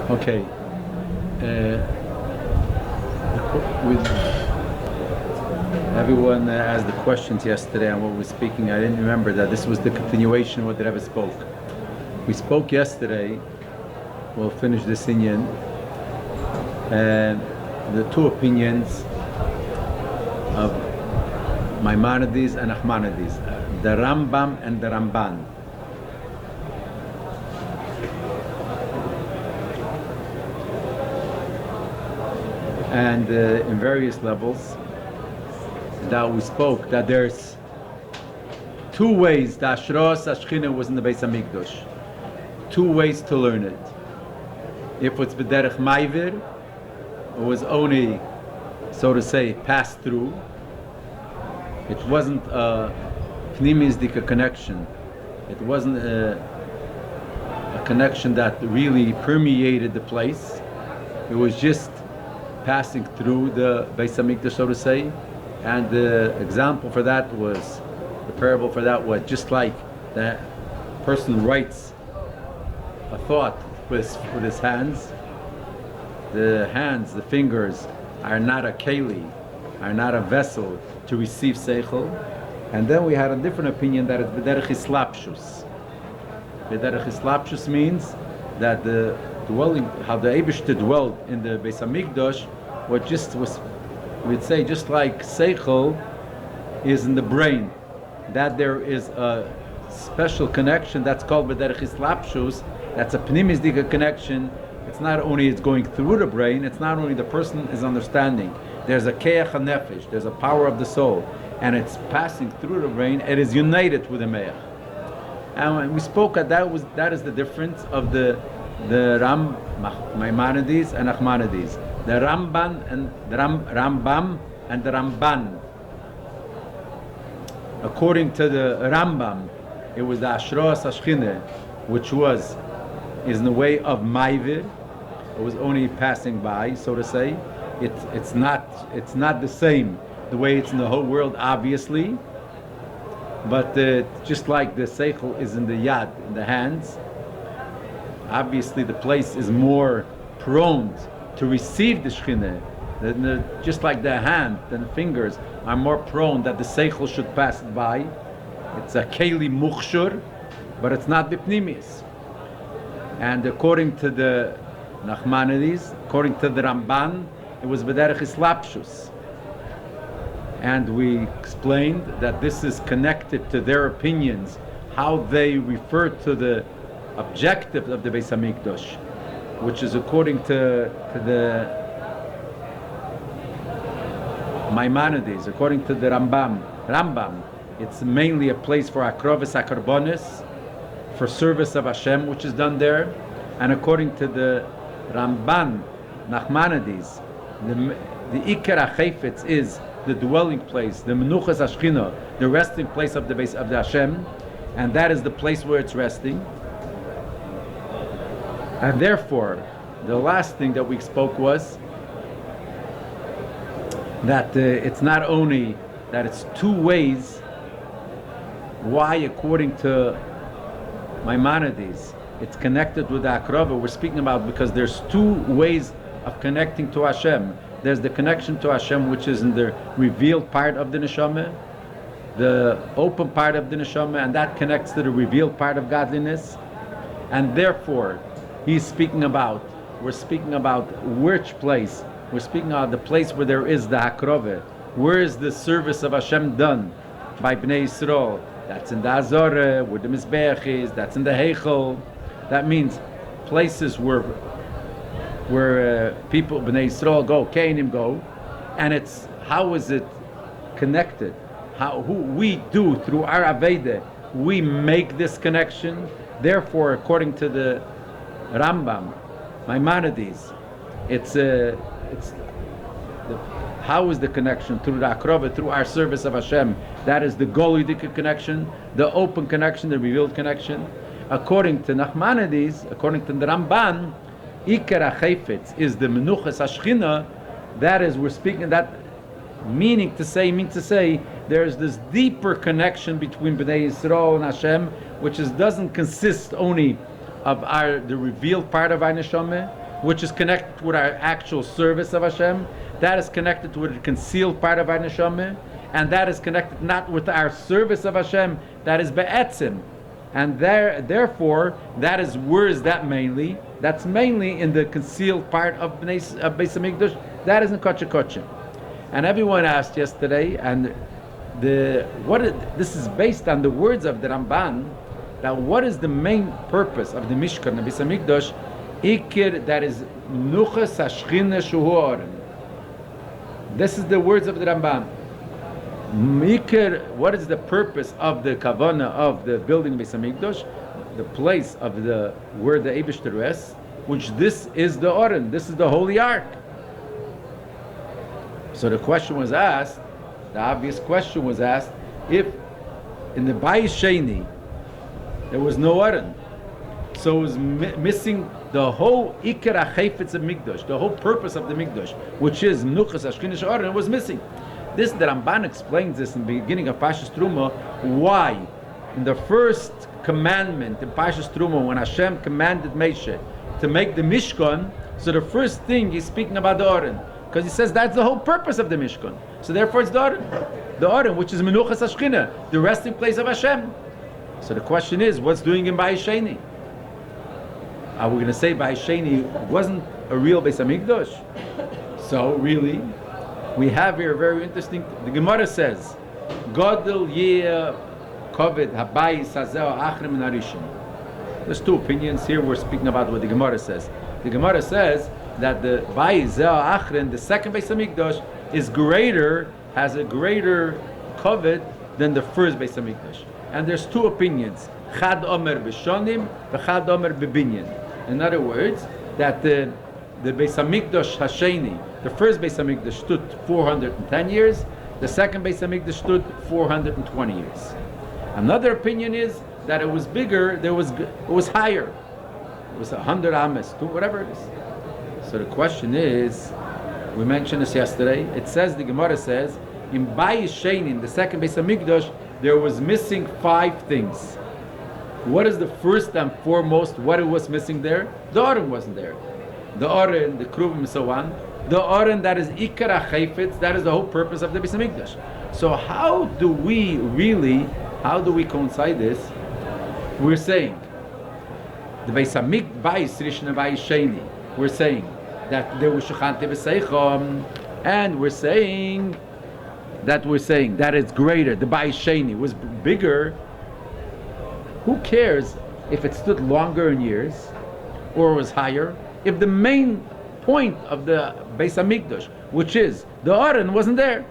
Okay. With everyone asked the questions yesterday on what we're speaking, I didn't remember that this was the continuation of what the Rebbe spoke. We spoke yesterday, we'll finish this inyan, and the two opinions of Maimonides and Nachmanides, the Rambam and the Ramban. And in various levels that we spoke, that there's two ways that Ashros Ashchina was in the Beis HaMikdash. Two ways to learn it. If it's B'derech Maivir, it was only, so to say, passed through. It wasn't a Pnimizdika connection. It wasn't a connection that really permeated the place. It was just passing through the Beis HaMikdash, so to say. And the example for that was, the parable for that was just like the person writes a thought with his hands. The hands, the fingers, are not a keli, are not a vessel to receive seichel. And then we had a different opinion that it's b'derech hislapshus. B'derech hislapshus means that the dwelling, how the Eibishter dwelled in the Beis HaMikdash, we'd say just like seichel is in the brain, that there is a special connection that's called b'derech hislapshus. That's a pnimizdika connection. It's not only it's going through the brain, it's not only the person is understanding. There's a keach hanefesh, there's a power of the soul, and it's passing through the brain. It is united with the meach. And when we spoke at that is the difference of the Maimonides and Nachmanides, the Ramban and the Rambam and the Ramban. According to the Rambam, it was the Ashros Ashchine, which is in the way of Maivir. It was only passing by, so to say. It's not the same the way it's in the whole world, obviously. But just like the seichel is in the yad, in the hands, obviously the place is more prone to receive the Shekhinah. Just like the hand and the fingers are more prone that the seichel should pass it by. It's a keli mukhshur, but it's not bipnimis. And according to the Nachmanides, according to the Ramban, it was b'derech hislapshus. And we explained that this is connected to their opinions, how they refer to the objective of the Beis HaMikdash, which is according to the Maimonides, according to the Rambam, it's mainly a place for akrovis akarbonis, for service of Hashem, which is done there. And according to the Ramban, Nachmanides, the Ikar HaChayfetz is the dwelling place, the Menuchas Ashchina, the resting place of the base of the Hashem, and that is the place where it's resting. And therefore, the last thing that we spoke was that it's not only that it's two ways. Why, according to Maimonides, it's connected with the Akrava. We're speaking about because there's two ways of connecting to Hashem. There's the connection to Hashem, which is in the revealed part of the neshama, the open part of the neshama, and that connects to the revealed part of godliness. And therefore, we're speaking about which place? We're speaking about the place where there is the Akrava. Where is the service of Hashem done by Bnei Yisrael? That's in the Azorah, where the Mizbeach is. That's in the Heichel. That means places where people, Bnei Yisrael go, Kainim go, and it's how is it connected? Who we do through our Aveda, we make this connection. Therefore, according to the Rambam, Maimonides, how is the connection through the Akrava, through our service of Hashem? That is the Golidic connection, the open connection, the revealed connection. According to Nachmanides, according to the Ramban, Ikar HaChayfetz is the Menuchas Ashchina. That is, we're speaking that mean to say there's this deeper connection between Bnei Yisrael and Hashem, which doesn't consist only of the revealed part of our neshama, which is connected with our actual service of Hashem. That is connected with the concealed part of our neshama, and that is connected not with our service of Hashem. That is be'etzim, and therefore that is, where is that mainly? That's mainly in the concealed part of Beis Hamikdash. That is in Kodesh Kodashim. And everyone asked yesterday, and this is based on the words of the Ramban. Now, what is the main purpose of the Mishkan, the Beis Hamikdash? Ikir, that is Nuchas Hashchina Shuhu Oren. This is the words of the Ramban. Ikir, what is the purpose of the Kavana of the building Beis Hamikdash? The place of where the Eibishter rests, which this is the Oren, this is the Holy Ark. So the question was asked, the obvious question was asked, if in the Bayis Sheni there was no Oren, so it was missing the whole Ikar HaChayfetz of Mikdash, the whole purpose of the Mikdash, which is Menuchas Hashchina Oren, was missing. This, the Ramban explains this in the beginning of Parshas Truma, why in the first commandment in Parshas Truma, when Hashem commanded Moshe to make the Mishkan, so the first thing he's speaking about the Oren, because he says that's the whole purpose of the Mishkan. So therefore it's the Oren, which is Menuchas Hashchina, the resting place of Hashem. So the question is, what's doing in Bayis Sheni? Are we going to say Bayis Sheni wasn't a real Beis Hamikdash? So really, we have here very interesting. The Gemara says, Godel Yeh Kovid Habayis Hazeh Achrim Narishim. There's two opinions here. We're speaking about what the Gemara says. The Gemara says that the Bayis Zeh Achrim, the second Beis Hamikdash, is greater, has a greater Kovid than the first Beis Hamikdash. And there's two opinions: Chad Omer b'Shonim, v'Chad Omer b'Binyan. In other words, that the Beis Hamikdash Hasheni, the first Beis Hamikdash, stood 410 years. The second Beis Hamikdash stood 420 years. Another opinion is that it was bigger. It was higher. It was 100 ames, whatever it is. So the question is, we mentioned this yesterday. It says, the Gemara says, in Bayis Sheni, in the second Beis Hamikdash, there was missing 5 things. What is the first and foremost? What it was missing there? The Oren wasn't there. The Oren, the Kruvim, and so on. The Oren, that is Ikar HaChayfetz, that is the whole purpose of the Beis Hamikdash. So how do we coincide this? We're saying the Beis Hamikdash, Rishon Bayis Sheni, we're saying that there was Shechanti B'Seichom, and we're saying that it's greater. The Bayis Sheni was bigger. Who cares if it stood longer in years or was higher? If the main point of the Beis Hamikdash, which is the Oren, wasn't there,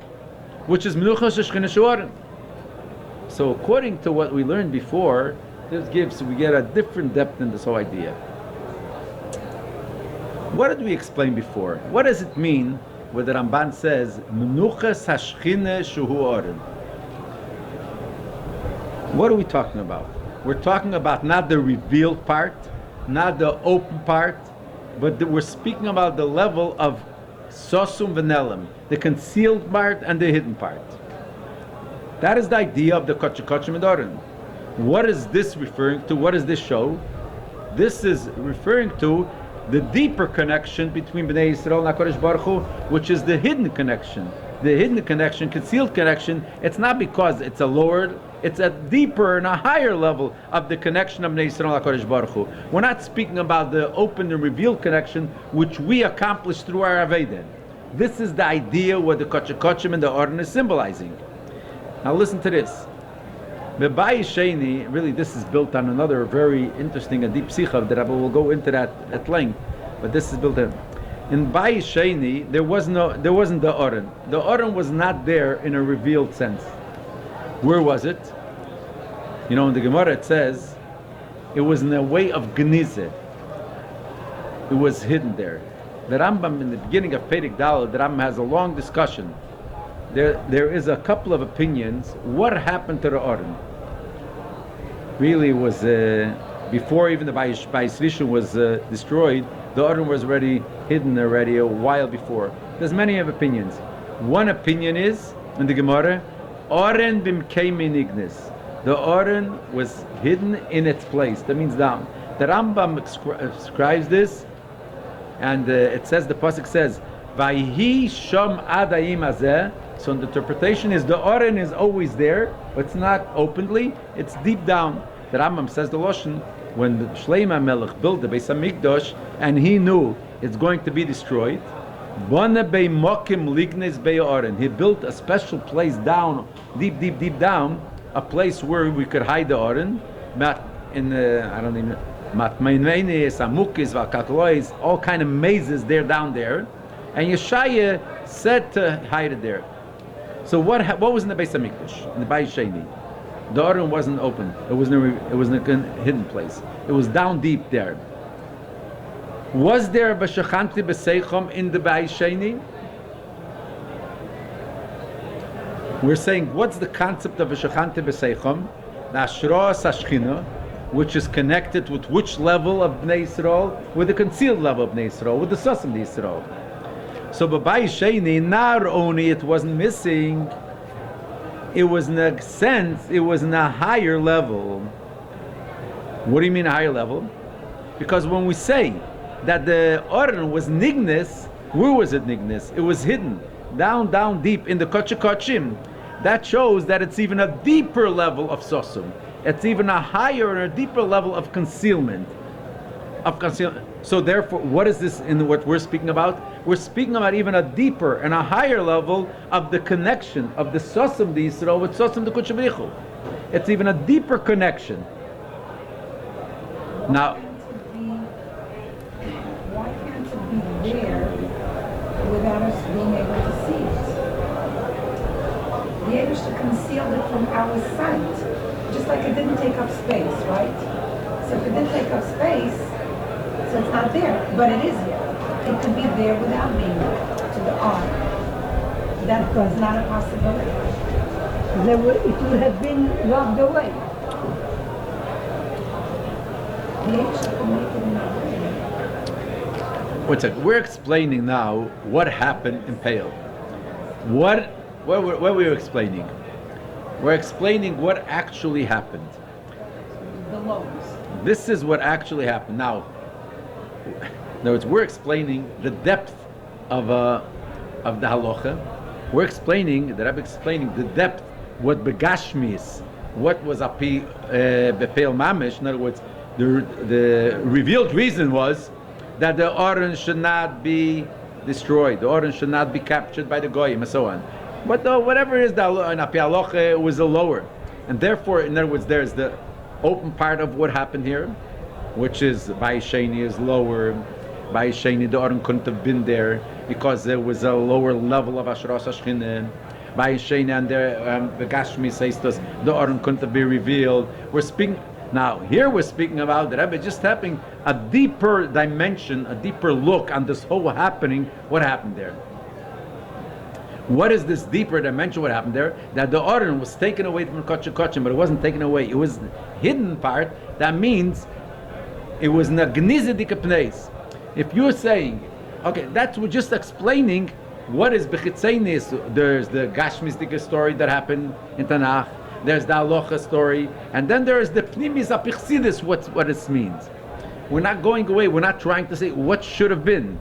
which is Menuchas Hashchina Oren. So according to what we learned before, we get a different depth in this whole idea. What did we explain before? What does it mean when the Ramban says Menuchas Hashchina Shuhu Oren? What are we talking about? We're talking about not the revealed part, not the open part, but we're speaking about the level of Sosum V'Nelim, the concealed part and the hidden part. That is the idea of the Kodesh Kodashim and Oren. What is this referring to? What does this show? This is referring to the deeper connection between Bnei Yisrael and HaKadosh Baruch Hu, which is the hidden connection. The hidden connection, concealed connection, it's not because it's a lower, it's a deeper and a higher level of the connection of Bnei Yisrael and HaKadosh Baruch Hu. We're not speaking about the open and revealed connection which we accomplish through our Aveda. This is the idea what the Kodesh Kodashim and the Oren is symbolizing. Now listen to this. The Bayis Sheni, really this is built on another very interesting and deep sikha that I will go into that at length, but this is built in. In Bayis Sheni, there wasn't the Oren. The Oren was not there in a revealed sense. Where was it? You know, in the Gemara it says, it was in a way of Gnizeh. It was hidden there. The Rambam, in the beginning of Perek Daled, the Rambam has a long discussion. There is a couple of opinions. What happened to the Oren? Really was, before even the Bayis Rishon was destroyed, the Oren was already hidden a while before. There's many of opinions. One opinion is, in the Gemara, Oren bimkei minignis. The Oren was hidden in its place. That means down. The Rambam describes this And it says, the pasuk says, "Vayhi sham adayim azeh." So the interpretation is the Oren is always there, but it's not openly; it's deep down. The Rambam says the Loshen, when the Shlomo Melech built the Beis Hamikdash, and he knew it's going to be destroyed. Bana beimokim lignes be'oren. He built a special place down, deep, deep, deep down, a place where we could hide the Oren. In I don't even matmeineis, amukis, valkatlois, all kind of mazes there down there, and Yeshaya said to hide it there. So what was in the Beis Hamikdash, in the Bayis Sheni? The Oren wasn't open. It was in a hidden place. It was down deep there. Was there b'shachanti b'seichom in the Bayis Sheni? We're saying, what's the concept of b'shachanti b'seichom? The Ashros Ashchina, which is connected with which level of Bnei Yisrael? With the concealed level of Bnei Yisrael, with the Sasam Bnei Yisrael. So b'Bayis Sheni, not only it wasn't missing, it was in a sense, it was in a higher level. What do you mean a higher level? Because when we say that the Oren was nignes, where was it nignes? It was hidden, down deep in the Kodesh Kodashim. That shows that it's even a deeper level of Sosum. It's even a higher and a deeper level of concealment. So therefore, what is this in what we're speaking about? We're speaking about even a deeper and a higher level of the connection of the Sosam the Yisrael with Sosam the Kodesh B'richu. It's even a deeper connection. Now, why can't it be there without us being able to see it? The Eibishter concealed it from our sight, just like it didn't take up space, right? So if it didn't take up space, so it's not there, but it is there. It could be there without being there, to the eye. That was not a possibility. It would have been locked away. The Eibishter could make it in a way. what's it? We're explaining now what happened in Peil. What were we explaining? We're explaining what actually happened. The lows. This is what actually happened. Now, in other words, we're explaining the depth of the halacha. We're explaining, the Rebbe explaining the depth, what begashmis, what was api bepeil mamish. In other words, the revealed reason was that the Oren should not be destroyed, the Oren should not be captured by the goyim, and so on. But whatever is the api halacha was a lower, and therefore, in other words, there's the open part of what happened here, which is Bayis Sheni is lower. Bayis Sheni, the Oren couldn't have been there because there was a lower level of Ashras Ashchina. Bayis Sheni and the Gashmi says to us, the Oren couldn't have been revealed. We're speaking now. Here we're speaking about the Rebbe just having a deeper dimension, a deeper look on this whole happening. What happened there? What is this deeper dimension? What happened there? That the Oren was taken away from Kodesh Kodashim, but it wasn't taken away. It was hidden part. That means it was nagnizedik pneis. If you're saying, okay, we're just explaining what is bechitzeinis. There's the Gashmistika story that happened in Tanakh. There's the Alocha story, and then there's the Pnimis Apichsidis. What it means. We're not going away. We're not trying to say what should have been.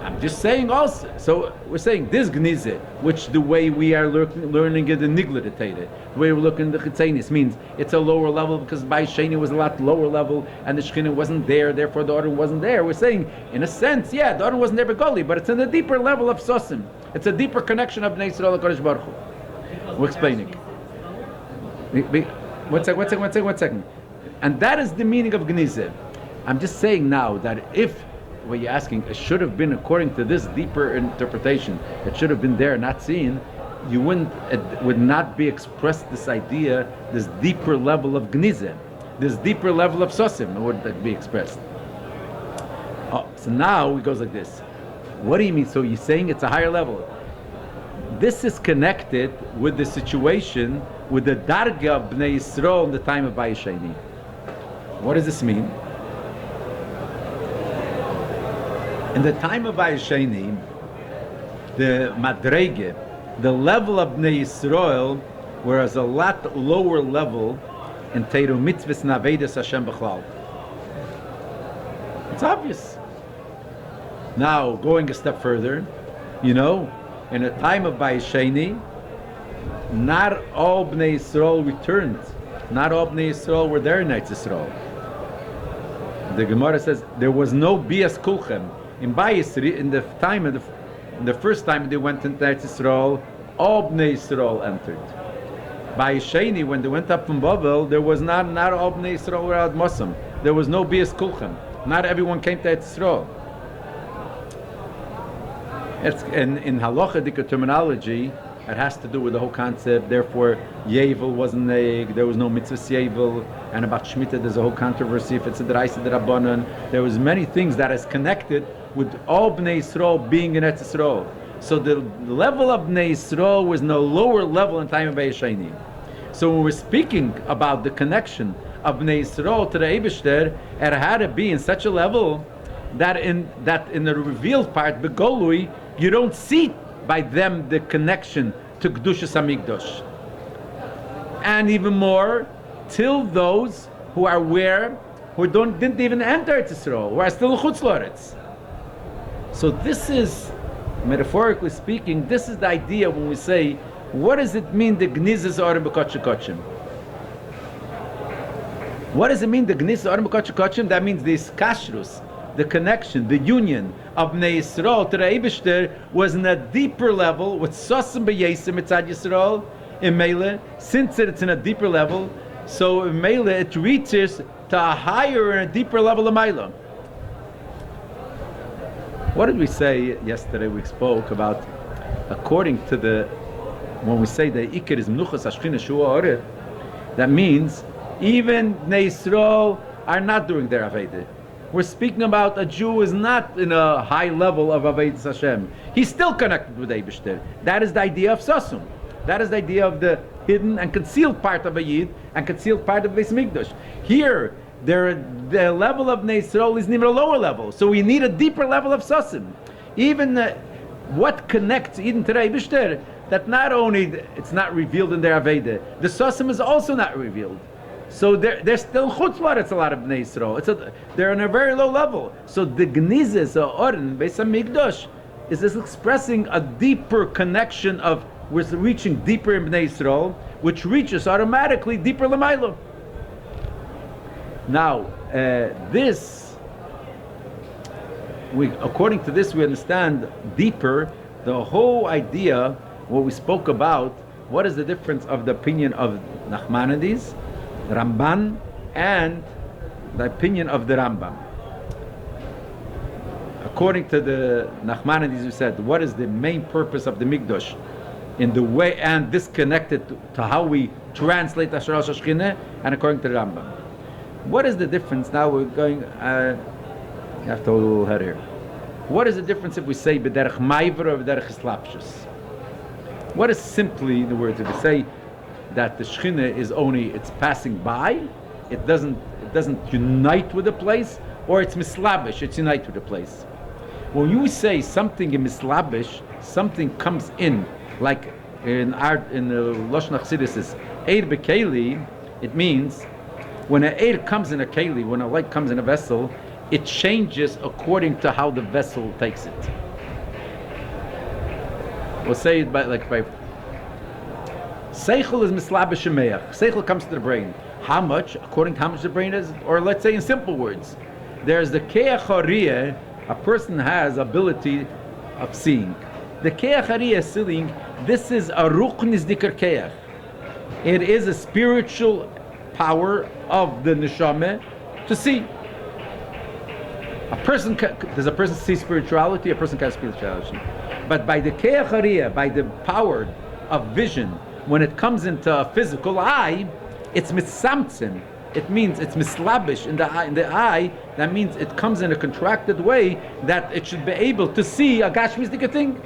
I'm just saying also. So we're saying this Gnize, which the way we are learning it in Niglatate, the way we're looking at the Chitzainis means it's a lower level because Bayis Sheni was a lot lower level and the Shekhinah wasn't there, therefore the Oren wasn't there. We're saying, in a sense, yeah, the Oren wasn't there Begoli, but it's in a deeper level of Sosim. It's a deeper connection of Bnei Yisrael HaKadosh Baruch Hu. We're explaining. One second. And that is the meaning of Gnize. I'm just saying now that if what you're asking, it should have been according to this deeper interpretation. It should have been there, not seen. You wouldn't. It would not be expressed this idea, this deeper level of gnize, this deeper level of sosim. It wouldn't be expressed. So now it goes like this. What do you mean? So you're saying it's a higher level? This is connected with the situation with the darga of Bnei Yisrael in the time of Bayis Sheni. What does this mean? In the time of Bayis Sheni, the madrege, the level of Bnei Yisrael, was a lot lower level in Teiru Mitzvahs and Avedis Hashem B'chlal. It's obvious. Now, going a step further, in the time of Bayesheni, not all Bnei Yisrael returned. Not all Bnei Yisrael were there in Eretz Yisrael. The Gemara says there was no Bias Kulchem. In Bayesri, in the first time they went into Eretz Yisrael, all Bnei Yisrael entered. Bayesheni, when they went up from Bavel, there was not all Bnei Yisrael were Ad Mosam. There was no Bias Kulchem. Not everyone came to Eretz Yisrael. In halachic terminology, it has to do with the whole concept. Therefore, Yevel wasn't there was no mitzvah Yevel, and about Shemitah there's a whole controversy if it's a D'Oraisa D'Rabbanan. There was many things that is connected with all Bnei Yisrael being in Eretz Yisrael. So the level of Bnei Yisrael was no lower level in time of Bayesheni. So when we're speaking about the connection of Bnei Yisrael to the Eibishter, it had to be in such a level that in the revealed part, Begolui, you don't see by them the connection to Kedushas HaMikdash. And even more, till those who are didn't even enter Eretz Yisrael, who are still in Chutz La'aretz. So this is, metaphorically speaking, this is the idea when we say, what does it mean the Gnizas Orim B'Kodesh Kodesh? What does it mean the Gnizas Orim B'Kodesh Kodesh? That means the Iskashrus, the connection, the union of Bnei Yisrael to the Eibishter was in a deeper level with Sosim B'Yesim Mitzad Yisrael in Mele. Since it's in a deeper level, so in Mele it reaches to a higher and a deeper level of Mele. What did we say yesterday? We spoke about, according to when we say the Iker is Menuchas Ashchina Shua Oreh, that means even Bnei Yisrael are not doing their Aveidah. We're speaking about a Jew who is not in a high level of Avodas Hashem. He's still connected with Eibishter. That is the idea of Sasum. That is the idea of the hidden and concealed part of a Yid and concealed part of Beis Mikdash. Here, the level of Bnei Yisrael is even a lower level. So we need a deeper level of Sasum. Even what connects Eden to the Eibishter, that not only it's not revealed in their Aveda, the Sasum is also not revealed. So they're still Chutz La'aretz, a lot of Bnei Yisrael. They're on a very low level. So the Gnizes, or Oren, Beis HaMikdash, is this expressing a deeper connection of, we're reaching deeper in Bnei Yisrael, which reaches automatically deeper L'maylo. Now, according to this, we understand deeper the whole idea, what we spoke about, what is the difference of the opinion of Nachmanides, Ramban, and the opinion of the Rambam. According to the Nachmanides, who said, what is the main purpose of the Mikdash in the way, and this connected to how we translate Asher Shechina, and according to the Rambam. What is the difference? Now we're going, you have to hold a little head here. What is the difference if we say B'derech Maiver or B'derech Islapshus? What is simply the words if we say that the Shechina is only, it's passing by, it doesn't unite with the place, or it's mislabish, it's unite with the place. When you say something in mislabish, something comes in, like in the Lashon Chassidus is Eir B'Keli, it means when an Eir comes in a Keli, when a light comes in a vessel, it changes according to how the vessel takes it. We'll say it by Seichel is mislabish shemeach. Seichel comes to the brain. How much? According to how much the brain is, or let's say in simple words, there's the keach hariyah. A person has ability of seeing. The keach hariyah seeing. This is a ruchnis dikar keach. It is a spiritual power of the neshama to see. Does a person see spirituality? A person can't see spirituality. But by the keach hariyah, by the power of vision, when it comes into a physical eye, it's mitsamtzim. It means it's mislabish in the eye. That means it comes in a contracted way that it should be able to see a gashmistic thing.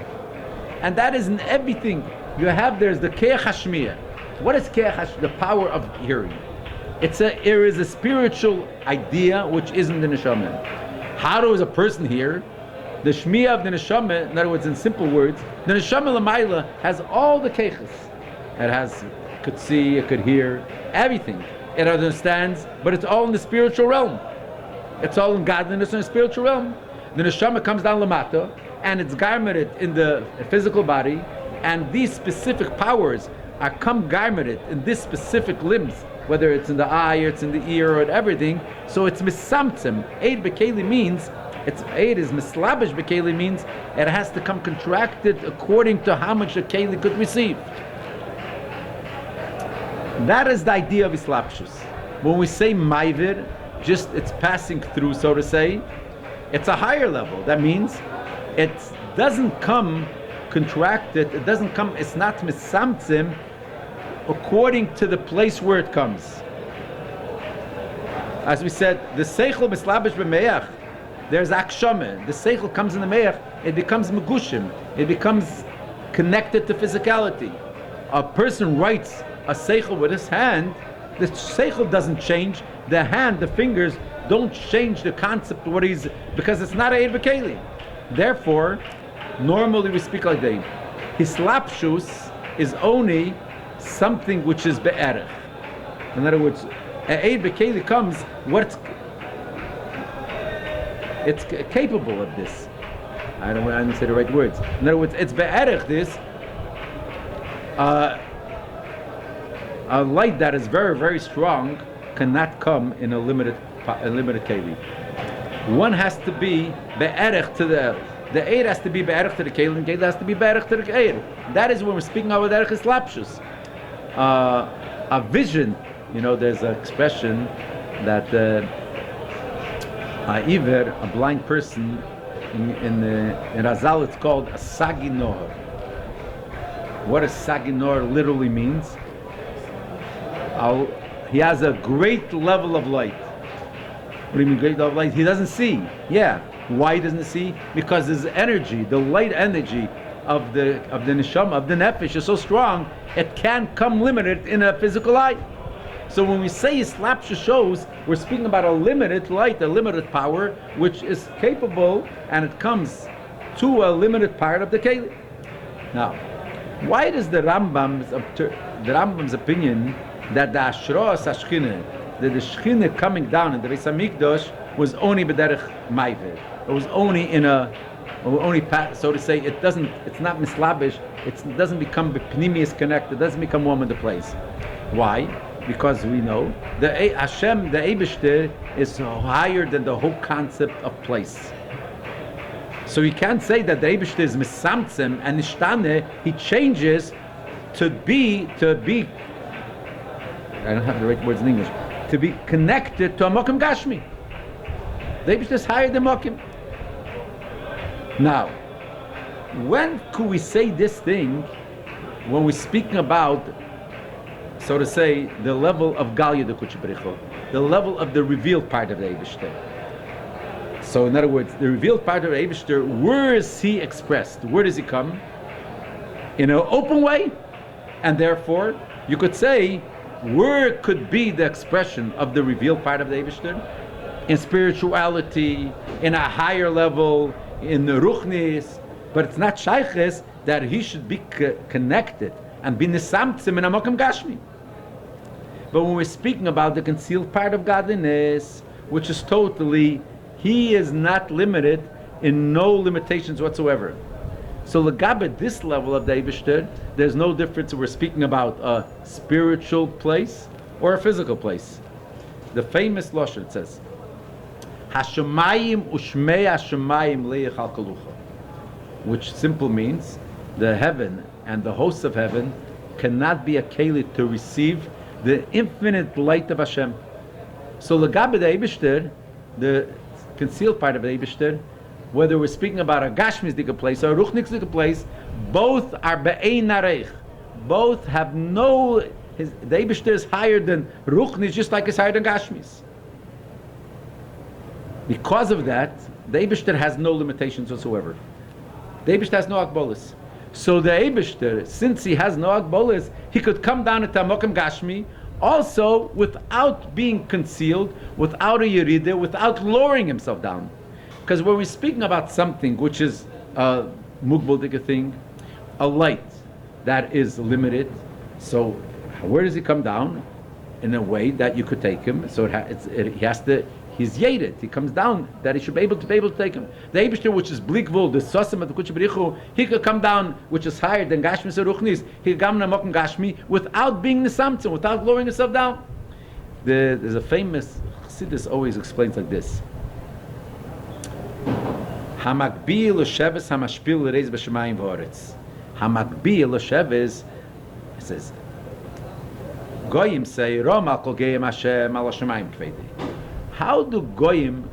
And that is in everything. You have, there's the keach hashmiyah. What is keach hashmiyah? The power of hearing. There is a spiritual idea which isn't the neshama. How does a person hear? The shmiyah of the neshama, in other words, in simple words, the neshama l'mayla has all the keiches. It could see, it could hear, everything. It understands, but it's all in the spiritual realm. It's all in godliness in the spiritual realm. The neshama comes down lamata, and it's garmented in the physical body, and these specific powers are garmented in this specific limbs, whether it's in the eye or it's in the ear or everything. So it's misamtzim. Eid bekeli means Eid is mislabish bekeli means it has to come contracted according to how much a keli could receive. That is the idea of islapshus. When we say maivir, just it's passing through, so to say, it's a higher level. That means it doesn't come contracted, it doesn't come, it's not misamtzim according to the place where it comes. As we said, the seichel mislabish b'meach, there's akshame. The seichel comes in the meach, it becomes megushim, it becomes connected to physicality. A person writes a seichel with his hand, the seichel doesn't change, the hand, the fingers don't change the concept of what he's, because it's not a Eid B'Keli. Therefore, normally we speak like that. Hislapshus is only something which is be'erech. In other words, Eid B'Keli comes, it's capable of this. I don't say the right words. In other words, it's be'erech this, a light that is very, very strong cannot come in a limited keli. One has to be be'erech to the Eid has to be be'erech to the keli, and keli has to be be'erech to the Eid. That is when we're speaking about erech islapshus. A vision, there's an expression that a blind person in Razal, it's called a saginor. What a saginor literally means? He has a great level of light. What do you mean great level of light? He doesn't see. Yeah. Why doesn't he see? Because his energy, the light energy of the neshama, of the nefesh is so strong, it can't come limited in a physical eye. So when we say islapshus shows, we're speaking about a limited light, a limited power, which is capable, and it comes to a limited part of the keli. Now, why does the Rambam's opinion that the Ashros HaShchina, that the Shchina coming down in the Beis HaMikdash was only b'derech ma'ivir? It was only so to say, it's not mislabish, it doesn't become pnimius connected, it doesn't become one with the place. Why? Because we know the Hashem, the Eibishter, is higher than the whole concept of place. So you can't say that the Eibishter is misamtzem and nishtane, he changes to be, I don't have the right words in English, to be connected to a Mokim Gashmi. The Eibishter is higher than Mokim. Now, when could we say this thing when we're speaking about, so to say, the level of Galia de Kuchbricho, the level of the revealed part of the Eibishter? So in other words, the revealed part of the Eibishter, where is he expressed? Where does he come? In an open way, and therefore you could say, where could be the expression of the revealed part of the Eibishter? In spirituality, in a higher level, in the ruchnis, but it's not shayches that he should be connected and be nisamtzim in a mokum gashmi. But when we're speaking about the concealed part of godliness, which is totally, he is not limited in no limitations whatsoever. So legabe this level of the Eibishter, there's no difference if we're speaking about a spiritual place or a physical place. The famous lashon says, Hashemayim ushmei Hashemayim leichal kalucha, which simply means the heaven and the hosts of heaven cannot be a keli to receive the infinite light of Hashem. So legabe the Eibishter, the concealed part of the Eibishter, whether we're speaking about a Gashmisdika place or a Ruchniksdika place, both are be'ein nareich. Both have the Eibishter is higher than Ruchnis, just like it's higher than Gashmis. Because of that, the Eibishter has no limitations whatsoever. The Eibishter has no akbolis. So the Eibishter, since he has no akbolis, he could come down into Amokim Gashmi, also without being concealed, without a yerida, without lowering himself down. Because when we're speaking about something which is a mugbaldika thing, a light that is limited, so where does he come down? In a way that you could take him. So he He's yated. He comes down that he should be able to take him. The Eibishter, which is Blikvul, the Sosim of the Kutsha B'richu, he could come down, which is higher than Gashmi Seruchnis. He could come down Mokum Gashmi without being Nisamtzim, without lowering himself down. There's a famous Chassidus always explains like this. Hamakbil l'sheves hamashpil l'reiz b'shemayim v'oretz. Hamakbil l'sheves, it says, Goyim say, Rom al kol geim Hashem al hashemayim kvedi. How do Goyim,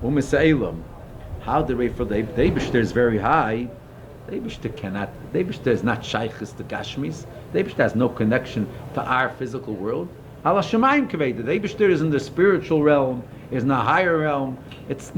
u'misa'ilum, how do they feel the Eibishter is very high? The Eibishter is not shaykhis to Gashmis. The Eibishter has no connection to our physical world. Al hashemayim kvedi. The Eibishter is in the spiritual realm, is in a higher realm. It's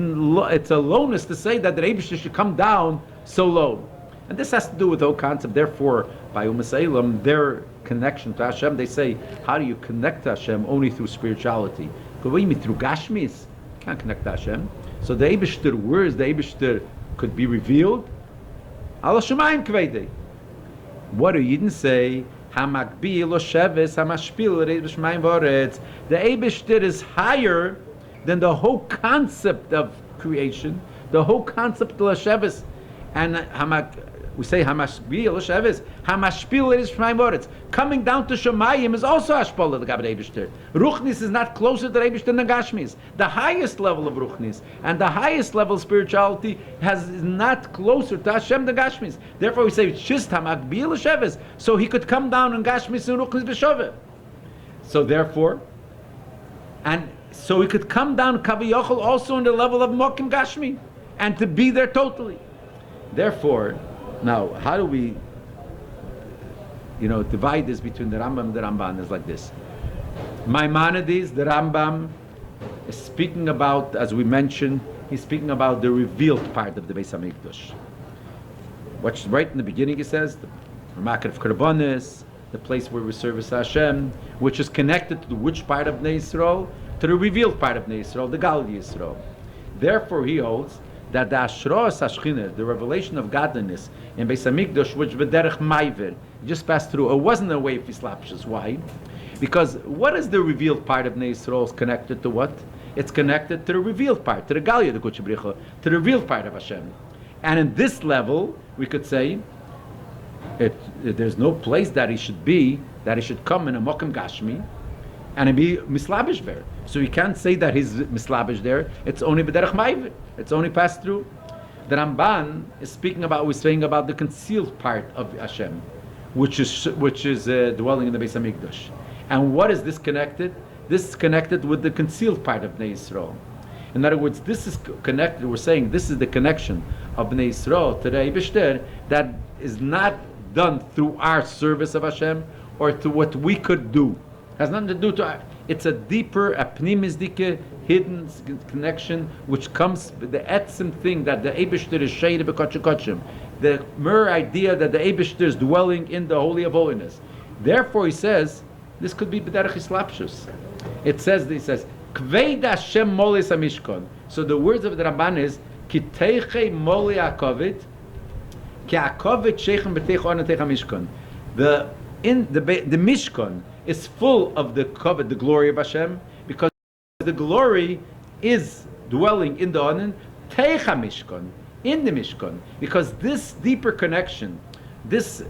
a lowness to say that the Eibishter should come down so low. And this has to do with the whole concept. Therefore, by Umasailam, their connection to Hashem, they say, how do you connect to Hashem? Only through spirituality. But what do you mean, through Gashmis? You can't connect to Hashem. So the Eibishter, words the Eibishter could be revealed. Al Hashemayim Kvedei. What do Yidden say? Hamakbi lo sheves hamashpil l'Shemayim v'oretz. The Eibishter is higher than the whole concept of creation, the whole concept of Sheves. And we say Hamashpil Sheves, Hamashpil is Shemayim v'oretz. Coming down to Shemayim is also Hashpala, the Gabbat Eibishter. Ruchnis is not closer to Eibishter than Gashmis. The highest level of Ruchnis and the highest level of spirituality is not closer to Hashem than Gashmis. Therefore we say it's just Hamakbil Sheves, so he could come down in Gashmis and Ruchnis b'Shoveh. So therefore, and so he could come down Kaviyachol also in the level of Mokim Gashmi, and to be there totally. Therefore, now how do we, divide this between the Rambam and the Ramban? Is like this. Maimonides, the Rambam, is speaking about, as we mentioned, he's speaking about the revealed part of the Beis Hamikdash. What's right in the beginning, he says, the Makat of Karbonis, the place where we service Hashem, which is connected to which part of Bnei Yisrael? To the revealed part of Bnei Yisrael, the Gal Yisrael. Therefore, he holds that the Ashros Hashchina, the revelation of godliness in Beis Hamikdash, which B'derech Maiver, just passed through, it wasn't a way of Islapshus. Why? Because what is the revealed part of Bnei Yisrael connected to what? It's connected to the revealed part, to the Galia, the Kutsha B'richa, to the revealed part of Hashem. And in this level, we could say, there's no place that he should be, that he should come in a Mokim Gashmi, and be mislabish there. So you can't say that he's mislabish there. It's only b'derech ma'ivir. It's only passed through. The Ramban is speaking about, we're saying about the concealed part of Hashem, which is dwelling in the Beis Hamikdash. And what is this connected? This is connected with the concealed part of Bnei Yisrael. In other words, this is connected. We're saying this is the connection of Bnei Yisrael to the Eibishter that is not done through our service of Hashem or to what we could do. Has nothing to do to it's a deeper, a pnimizdike, hidden connection, which comes with the etzim thing that the Eibishter is shayde b'kotchim, the mere idea that the Eibishter is dwelling in the Holy of Holiness. Therefore, he says, this could be b'derech islapshus. He says, Kveid Hashem molis hamishkon. So the words of the Ramban is, Kiteiche moli akovit, ki akovit sheichem b'teich on teich hamishkon. The Mishkan is full of the covet, the glory of Hashem, because the glory is dwelling in the Onen, Teicha Mishkan, in the Mishkan, because this deeper connection, this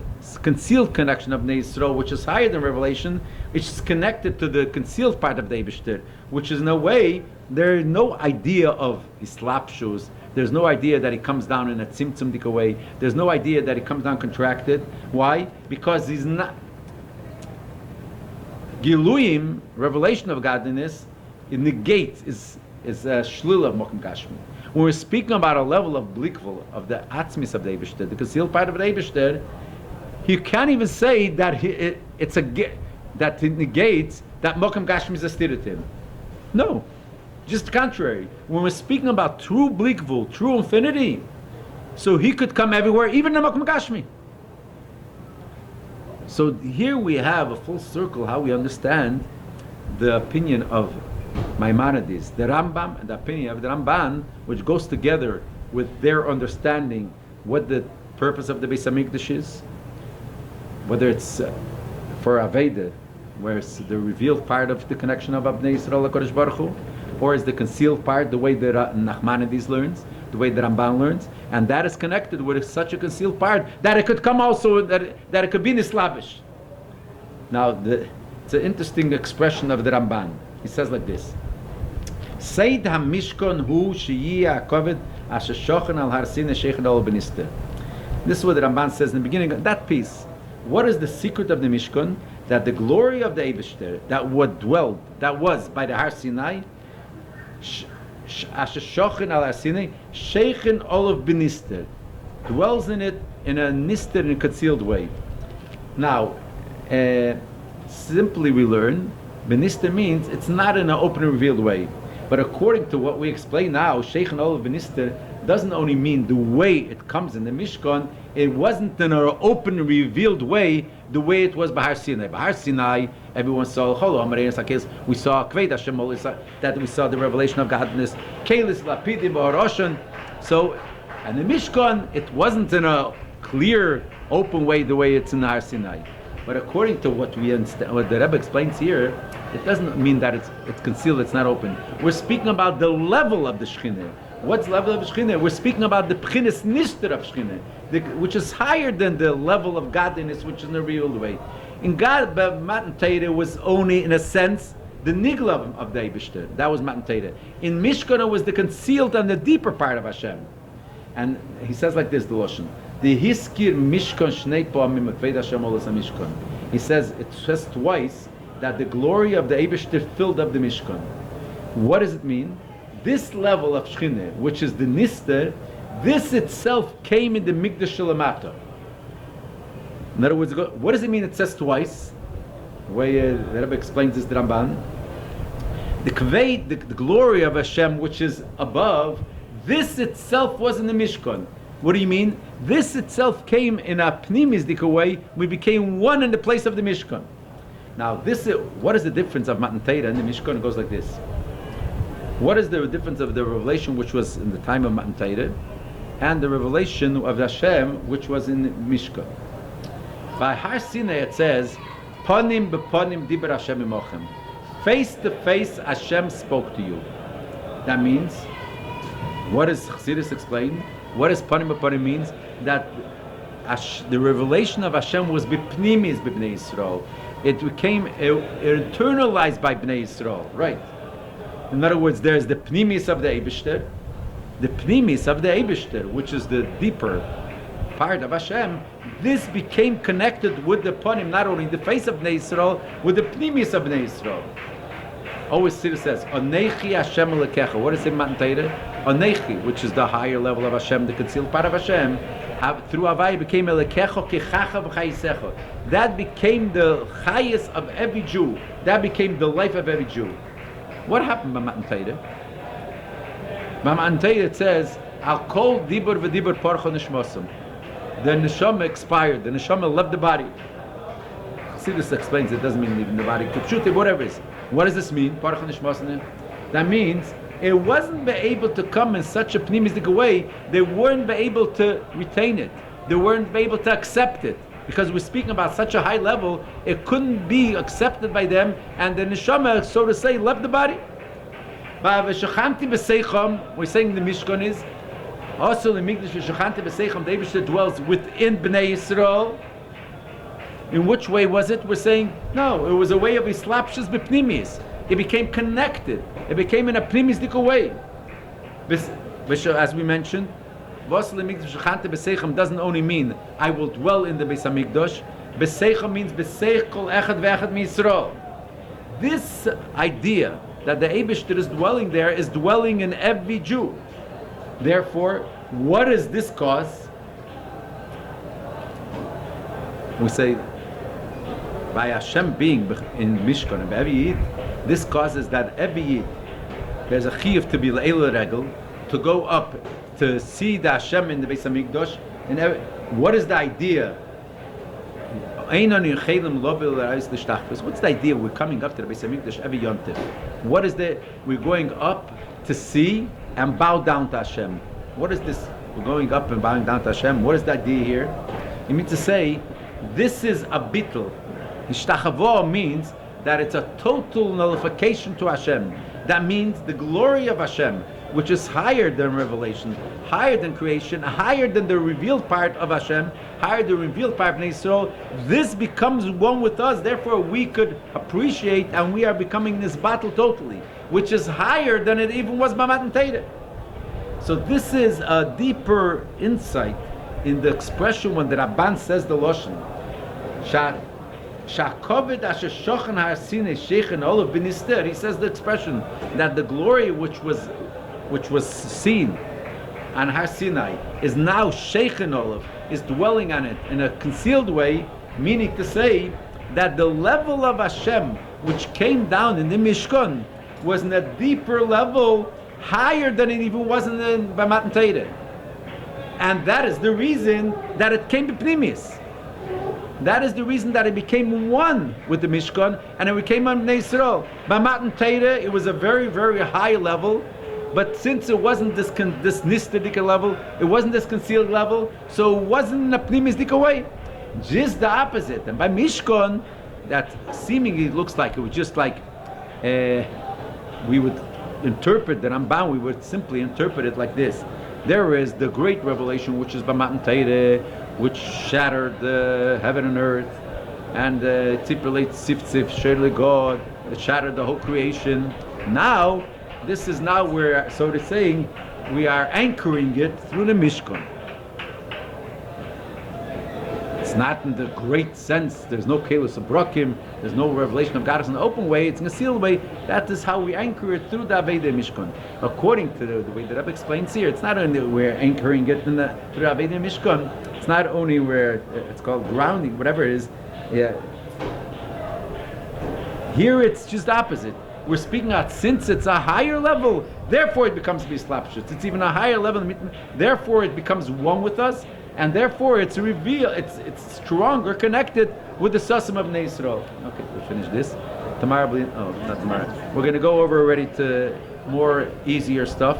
concealed connection of Bnei Yisrael, which is higher than Revelation, which is connected to the concealed part of the Eibishter, which is in a way, there is no idea of Islapshus, there's no idea that he comes down in a tzimtzum way, there's no idea that he comes down contracted. Why? Because he's not Giluyim, revelation of godliness, it negates, is a shlil of Mokum Gashmi. When we're speaking about a level of blikvul, of the atzmis of the Eibishter, the concealed part of the Eibishter, you can't even say that that it negates that Mokum Gashmi is a stira to him. No, just the contrary. When we're speaking about true blikvul, true infinity, so he could come everywhere, even in Mokum Gashmi. So here we have a full circle how we understand the opinion of Maimonides, the Rambam, and the opinion of the Ramban, which goes together with their understanding what the purpose of the Beis Hamikdash is, whether it's for Aveda, where it's the revealed part of the connection of Bnei Yisrael HaKadosh Baruch Hu, or is the concealed part, the way that Nachmanides learns, the way that Ramban learns, and that is connected with such a concealed part that it could come also, that it could be Nislavish. Now, it's an interesting expression of the Ramban. He says like this: Seid ha-mishkon hu sheyi ha'kovet asher shochen al har sinai shechen ol b'nister. This is what the Ramban says in the beginning of that piece. What is the secret of the Mishkan? That the glory of the Eibishter, that was by the Har Sinai, asher shochen al har sinai shechen ol b'nister, dwells in it in a nister, in a concealed way. Now, simply we learn, b'nister means it's not in an open and revealed way. But according to what we explain now, Sheikh Olav b'nister doesn't only mean the way it comes in the Mishkan, it wasn't in an open and revealed way, the way it was Bahar Sinai. Bahar Sinai, everyone saw, we saw Kved Hashem, that we saw the revelation of godness, Kelis Lapidim Ba'aroshan. So, and the Mishkan, it wasn't in a clear, open way, the way it's in Har Sinai. But according to what we understand, what the Rebbe explains here, it doesn't mean that it's concealed, it's not open. We're speaking about the level of the Shekhinah. What's the level of the Shekhinah? We're speaking about the P'chinas Nishter of Shekhinah, which is higher than the level of godliness, which is in a real way. In God, Matan Torah was only, in a sense, the nigla of the Eibishter. That was Matan Torah. In Mishkan, it was the concealed and the deeper part of Hashem. And he says like this, the Loshen. The Hiskir Mishkan Shnei Pa'amim Kved Hashem Olas HaMishkan. He says, it says twice that the glory of the Eibishter filled up the Mishkan. What does it mean? This level of Shekhinah, which is the Nister, this itself came in the Mikdash Shalamata. In other words, what does it mean it says twice? The way the Rebbe explains this, the Ramban. The Kved, the glory of Hashem, which is above, this itself was in the Mishkan. What do you mean? This itself came in a pnimisdik way. We became one in the place of the Mishkan. Now, what is the difference of Matan Torah and the Mishkan? It goes like this. What is the difference of the revelation which was in the time of Matan Torah and the revelation of Hashem which was in Mishkan? By Har Sinai it says, Panim bepanim diber Hashem imochem. Face to face Hashem spoke to you. That means, what does Chassidus explain? What does Panim bepanim means? That the revelation of Hashem was bipnimis b'bnei Yisrael. It became internalized by Bnei Yisrael, right? In other words, there's the pnimis of the Eibishter, which is the deeper part of Hashem. This became connected with the Panim, not only the face of Bnei Yisrael, with the pnimis of Bnei Yisrael. Always Siddur says, Onechi Hashem Elekecha. What is it, Matan Torah? Onechi, which is the higher level of Hashem, the concealed part of Hashem, through Havai became Elekecha Kechacha V'chayisecha. That became the highest of every Jew. That became the life of every Jew. What happened by Matan Torah? By Matan Torah it says, Al kol dibur v'dibur parcha nishmosam. The neshama expired. The neshama left the body. Chassidus explains it doesn't mean leaving the body. Kipshuti, whatever it is. What does this mean? Parcha nishmosam. That means it wasn't able to come in such a pnimistic way. They weren't able to retain it. They weren't able to accept it. Because we're speaking about such a high level, it couldn't be accepted by them, and the neshama, so to say, left the body. We're saying the Mishkan is also the Mikdash v'shachanti b'seicham. The Eibishter dwells within Bnei Yisrael. In which way was it? We're saying no. It was a way of islapshus b'pnimis. It became connected. It became in a pnimistic way. As we mentioned, doesn't only mean I will dwell in the Beis Hamikdash. Beseicham means beseich kol echad ve'echad miYisrael. This idea that the Eibishter is dwelling there is dwelling in every Jew. Therefore, what does this cause? We say by Hashem being in Mishkan and every Yid, this causes that every Yid there's a chiyuv to be le'el regel, to go up to see the Hashem in the Beis Hamikdash. And what is the idea? What's the idea? We're coming up to the Beis Hamikdash every Yom Tov. What is the? We're going up to see and bow down to Hashem. What is this? We're going up and bowing down to Hashem. What is the idea here? You mean to say this is a bittul. Ishtachavo means that it's a total nullification to Hashem. That means the glory of Hashem, which is higher than revelation, higher than creation, higher than the revealed part of Hashem, higher than the revealed part of Yisrael. This becomes one with us. Therefore, we could appreciate, and we are becoming this battle totally, which is higher than it even was by Matan Torah. So this is a deeper insight in the expression when the Ramban says the Lashon. Shakovid asher shochan ha'asine shechen olav b'nister. He says the expression that the glory which was seen on Har Sinai is now shechen olav, is dwelling on it in a concealed way, meaning to say that the level of Hashem which came down in the Mishkan was in a deeper level, higher than it even was by Matan Torah. And that is the reason that it came to Pnimis. That is the reason that it became one with the Mishkan, and it became on Bnei Yisrael. By Matan Torah, it was a very, very high level, but since it wasn't this nistadika level, it wasn't this concealed level, so it wasn't in a Pnimisdika way. Just the opposite. And by Mishkan, that seemingly looks like it was just like we would interpret the Ramban, we would simply interpret it like this. There is the great revelation, which is by Matan Torah, which shattered the heaven and earth, and tzipulate sif surely God, it shattered the whole creation. Now, this is now where, so to saying, we are anchoring it through the Mishkan. It's not in the great sense, there's no Kelos Abrakim, there's no revelation of God in an open way, it's in a sealed way. That is how we anchor it through the Aveda Mishkan. According to the way that Rebbe explains here, it's not only we're anchoring it through the Aveda Mishkan, it's not only where it's called grounding, whatever it is. Yeah. Here it's just the opposite. We're speaking out since it's a higher level, therefore it becomes Bislapshut. It's even a higher level, therefore it becomes one with us. And therefore, it's it's stronger connected with the Sasim of Bnei Yisrael. Okay, we'll finish this. Tomorrow, not tomorrow. We're going to go over already to more easier stuff.